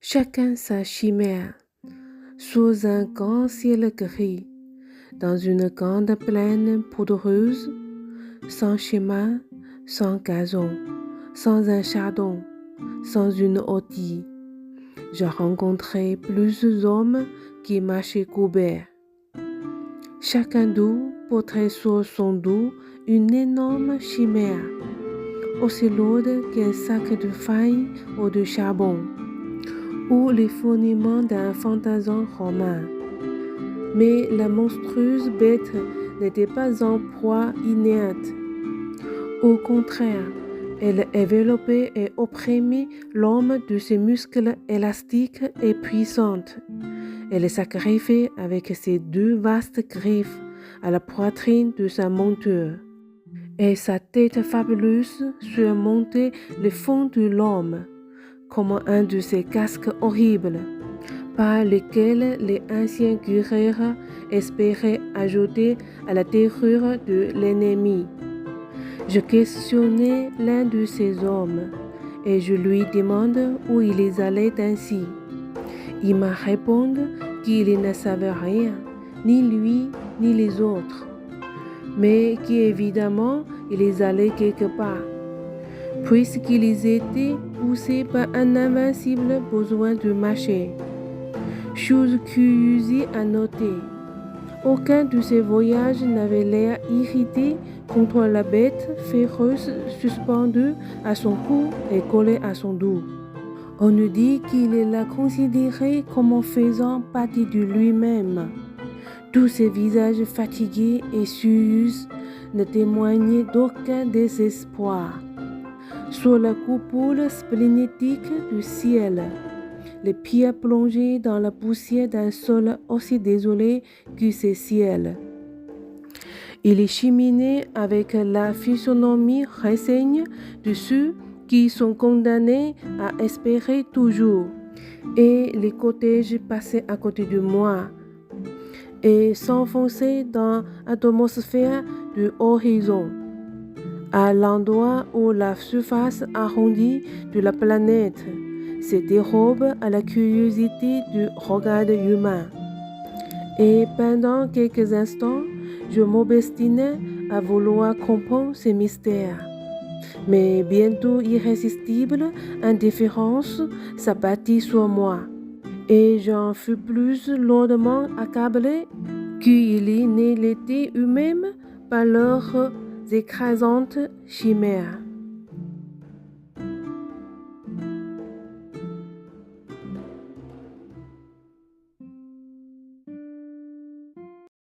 Chacun sa chimère, sous un grand ciel gris, dans une grande plaine poudreuse, sans chemin, sans gazon, sans un chardon, sans une ortie. Je rencontrai plusieurs hommes qui marchaient couverts. Chacun d'eux portait sur son dos une énorme chimère, aussi lourde qu'un sac de faille ou de charbon, ou les fourmillements d'un fantasme romain. Mais la monstrueuse bête n'était pas en proie inerte. Au contraire, elle enveloppait et opprimait l'homme de ses muscles élastiques et puissants. Elle sacrifiait avec ses deux vastes griffes à la poitrine de sa monture. Et sa tête fabuleuse surmontait le fond de l'homme, comme un de ces casques horribles, par lesquels les anciens guerriers espéraient ajouter à la terreur de l'ennemi. Je questionnai l'un de ces hommes, et je lui demande où ils allaient ainsi. Il m'a répondu qu'il ne savait rien, ni lui, ni les autres, mais qu'évidemment, ils allaient quelque part, puisqu'ils étaient poussés par un invincible besoin de marcher. Chose curieuse à noter, aucun de ces voyages n'avait l'air irrité contre la bête féroce suspendue à son cou et collée à son dos. On nous dit qu'il la considérait comme faisant partie de lui-même. Tous ces visages fatigués et suus ne témoignaient d'aucun désespoir. Sur la coupole splénétique du ciel, les pieds plongés dans la poussière d'un sol aussi désolé que ces ciels. Il cheminait avec la physionomie renseigne de ceux qui sont condamnés à espérer toujours. Et les cortèges passaient à côté de moi et s'enfonçaient dans l'atmosphère de l'horizon, à l'endroit où la surface arrondie de la planète se dérobe à la curiosité du regard humain. Et pendant quelques instants, je m'obstinais à vouloir comprendre ces mystères. Mais bientôt irrésistible indifférence s'abattit sur moi, et j'en fus plus lourdement accablé qu'ils ne l'étaient eux-mêmes par leurs écrasantes chimères.